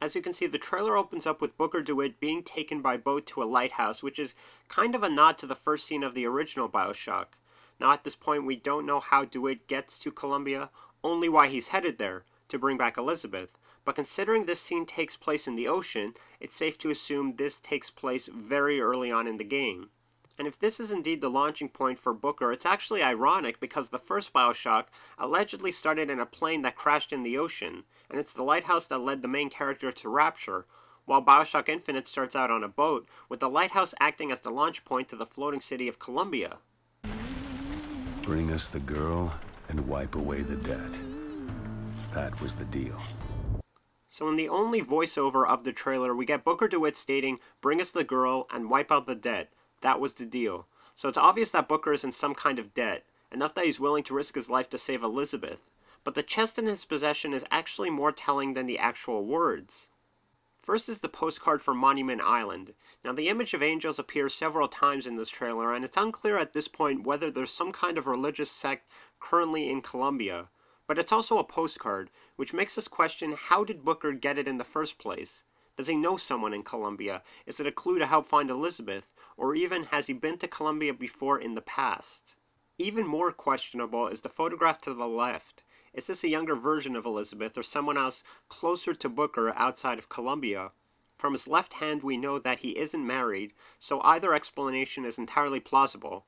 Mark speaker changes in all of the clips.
Speaker 1: As you can see, the trailer opens up with Booker DeWitt being taken by boat to a lighthouse, which is kind of a nod to the first scene of the original Bioshock. Now at this point we don't know how DeWitt gets to Columbia, only why he's headed there, to bring back Elizabeth. But considering this scene takes place in the ocean, it's safe to assume this takes place very early on in the game. And if this is indeed the launching point for Booker, it's actually ironic because the first Bioshock allegedly started in a plane that crashed in the ocean, and it's the lighthouse that led the main character to Rapture, while Bioshock Infinite starts out on a boat, with the lighthouse acting as the launch point to the floating city of Columbia.
Speaker 2: Bring us the girl and wipe away the debt. That was the deal.
Speaker 1: So in the only voiceover of the trailer, we get Booker DeWitt stating, "Bring us the girl and wipe out the debt. That was the deal." So it's obvious that Booker is in some kind of debt, enough that he's willing to risk his life to save Elizabeth. But the chest in his possession is actually more telling than the actual words. First is the postcard from Monument Island. Now the image of angels appears several times in this trailer, and it's unclear at this point whether there's some kind of religious sect currently in Columbia. But it's also a postcard, which makes us question, how did Booker get it in the first place? Does he know someone in Columbia? Is it a clue to help find Elizabeth? Or even, has he been to Columbia before in the past? Even more questionable is the photograph to the left. Is this a younger version of Elizabeth or someone else closer to Booker outside of Columbia? From his left hand we know that he isn't married, so either explanation is entirely plausible.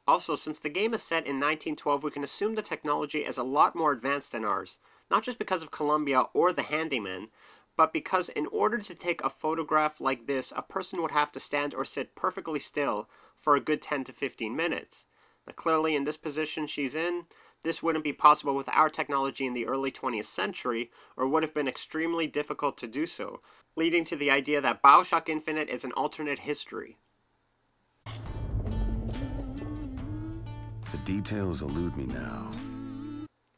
Speaker 1: Also, since the game is set in 1912, we can assume the technology is a lot more advanced than ours, not just because of Columbia or the handyman, but because in order to take a photograph like this, a person would have to stand or sit perfectly still for a good 10 to 15 minutes. Now clearly in this position she's in, this wouldn't be possible with our technology in the early 20th century, or would have been extremely difficult to do so, leading to the idea that Bioshock Infinite is an alternate history.
Speaker 2: The details elude me now.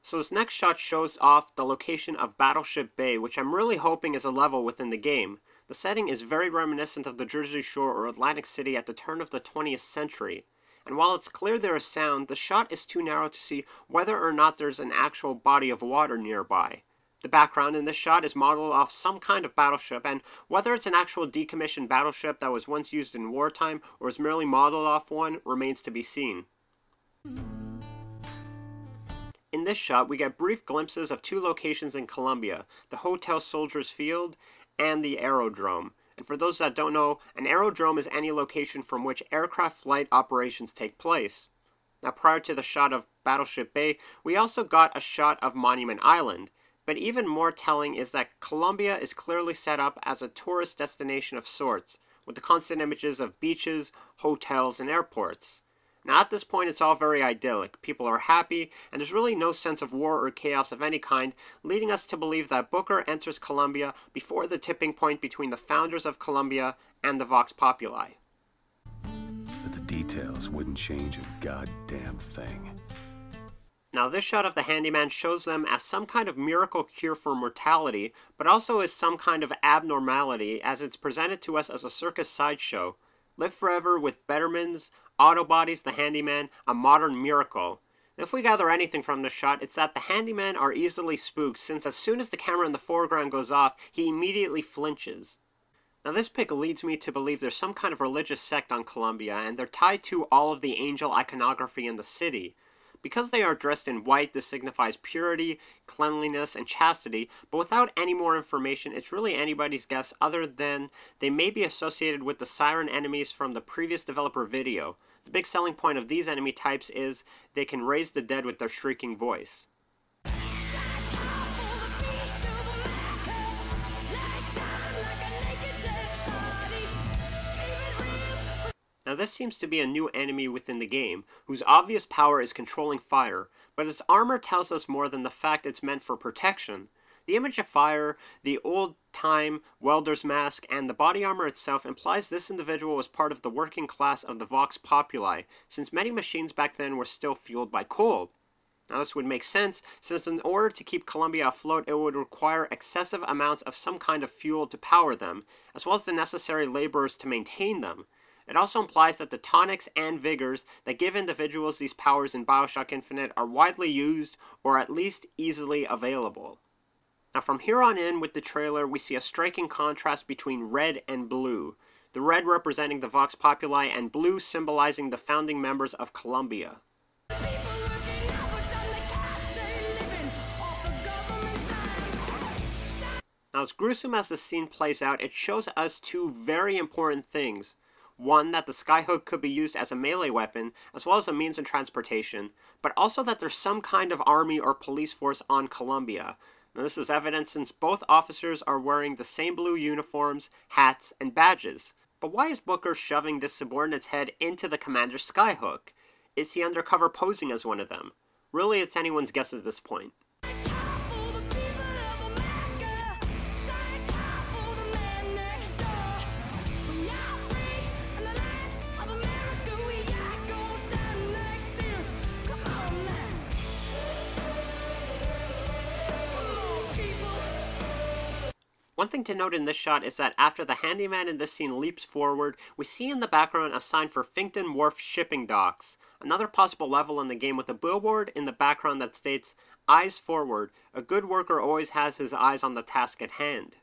Speaker 1: So this next shot shows off the location of Battleship Bay, which I'm really hoping is a level within the game. The setting is very reminiscent of the Jersey Shore or Atlantic City at the turn of the 20th century. And while it's clear there is sound, the shot is too narrow to see whether or not there's an actual body of water nearby. The background in this shot is modeled off some kind of battleship, and whether it's an actual decommissioned battleship that was once used in wartime or is merely modeled off one remains to be seen. In this shot, we get brief glimpses of two locations in Columbia, the Hotel Soldiers Field and the aerodrome. And for those that don't know, an aerodrome is any location from which aircraft flight operations take place. Now prior to the shot of Battleship Bay, we also got a shot of Monument Island. But even more telling is that Columbia is clearly set up as a tourist destination of sorts, with the constant images of beaches, hotels, and airports. Now at this point it's all very idyllic, people are happy, and there's really no sense of war or chaos of any kind, leading us to believe that Booker enters Columbia before the tipping point between the founders of Columbia and the Vox Populi.
Speaker 2: But the details wouldn't change a goddamn thing.
Speaker 1: Now this shot of the handyman shows them as some kind of miracle cure for mortality, but also as some kind of abnormality, as it's presented to us as a circus sideshow. Live forever with Bettermans, Autobodies, the handyman, a modern miracle. If we gather anything from this shot, it's that the handyman are easily spooked, since as soon as the camera in the foreground goes off, he immediately flinches. Now this pic leads me to believe there's some kind of religious sect on Columbia, and they're tied to all of the angel iconography in the city. Because they are dressed in white, this signifies purity, cleanliness, and chastity, but without any more information, it's really anybody's guess other than they may be associated with the siren enemies from the previous developer video. The big selling point of these enemy types is they can raise the dead with their shrieking voice. Now this seems to be a new enemy within the game, whose obvious power is controlling fire, but its armor tells us more than the fact it's meant for protection. The image of fire, the old-time welder's mask, and the body armor itself implies this individual was part of the working class of the Vox Populi, since many machines back then were still fueled by coal. Now this would make sense, since in order to keep Columbia afloat it would require excessive amounts of some kind of fuel to power them, as well as the necessary laborers to maintain them. It also implies that the tonics and vigors that give individuals these powers in Bioshock Infinite are widely used, or at least easily available. Now from here on in with the trailer, we see a striking contrast between red and blue. The red representing the Vox Populi and blue symbolizing the founding members of Colombia. Now, as gruesome as the scene plays out, it shows us two very important things. One, that the skyhook could be used as a melee weapon, as well as a means of transportation, but also that there's some kind of army or police force on Colombia. Now, this is evident since both officers are wearing the same blue uniforms, hats, and badges. But why is Booker shoving this subordinate's head into the commander's skyhook? Is he undercover posing as one of them? Really, it's anyone's guess at this point. One thing to note in this shot is that after the handyman in this scene leaps forward, we see in the background a sign for Finkton Wharf Shipping Docks, another possible level in the game with a billboard in the background that states, "Eyes forward, a good worker always has his eyes on the task at hand."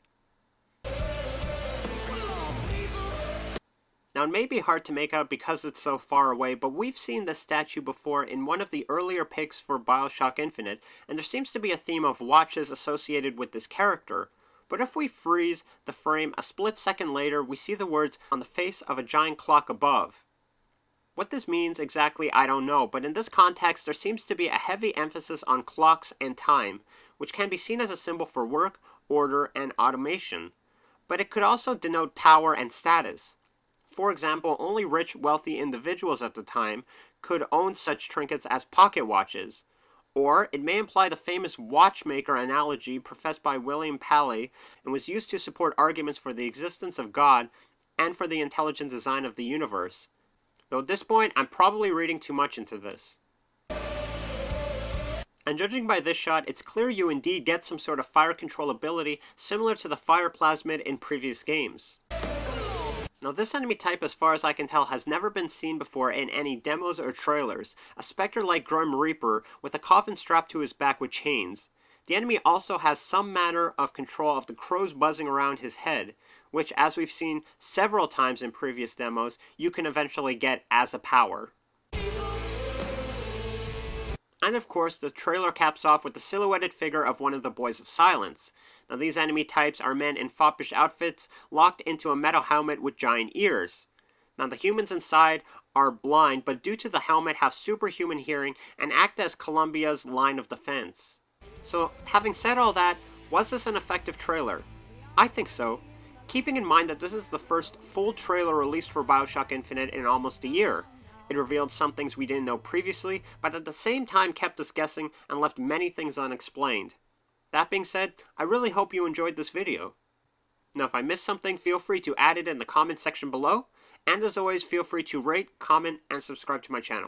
Speaker 1: Now, it may be hard to make out because it's so far away, but we've seen this statue before in one of the earlier picks for Bioshock Infinite, and there seems to be a theme of watches associated with this character. But if we freeze the frame a split second later, we see the words on the face of a giant clock above. What this means exactly, I don't know, but in this context there seems to be a heavy emphasis on clocks and time, which can be seen as a symbol for work, order, and automation. But it could also denote power and status. For example, only rich, wealthy individuals at the time could own such trinkets as pocket watches. Or it may imply the famous watchmaker analogy professed by William Paley and was used to support arguments for the existence of God and for the intelligent design of the universe. Though at this point, I'm probably reading too much into this. And judging by this shot, it's clear you indeed get some sort of fire control ability similar to the fire plasmid in previous games. Now this enemy type, as far as I can tell, has never been seen before in any demos or trailers, a spectre-like Grim Reaper with a coffin strapped to his back with chains. The enemy also has some manner of control of the crows buzzing around his head, which, as we've seen several times in previous demos, you can eventually get as a power. And of course, the trailer caps off with the silhouetted figure of one of the Boys of Silence. Now these enemy types are men in foppish outfits, locked into a metal helmet with giant ears. Now the humans inside are blind, but due to the helmet have superhuman hearing and act as Columbia's line of defense. So, having said all that, was this an effective trailer? I think so. Keeping in mind that this is the first full trailer released for Bioshock Infinite in almost a year. It revealed some things we didn't know previously, but at the same time kept us guessing and left many things unexplained. That being said, I really hope you enjoyed this video. Now if I missed something, feel free to add it in the comment section below, and as always, feel free to rate, comment, and subscribe to my channel.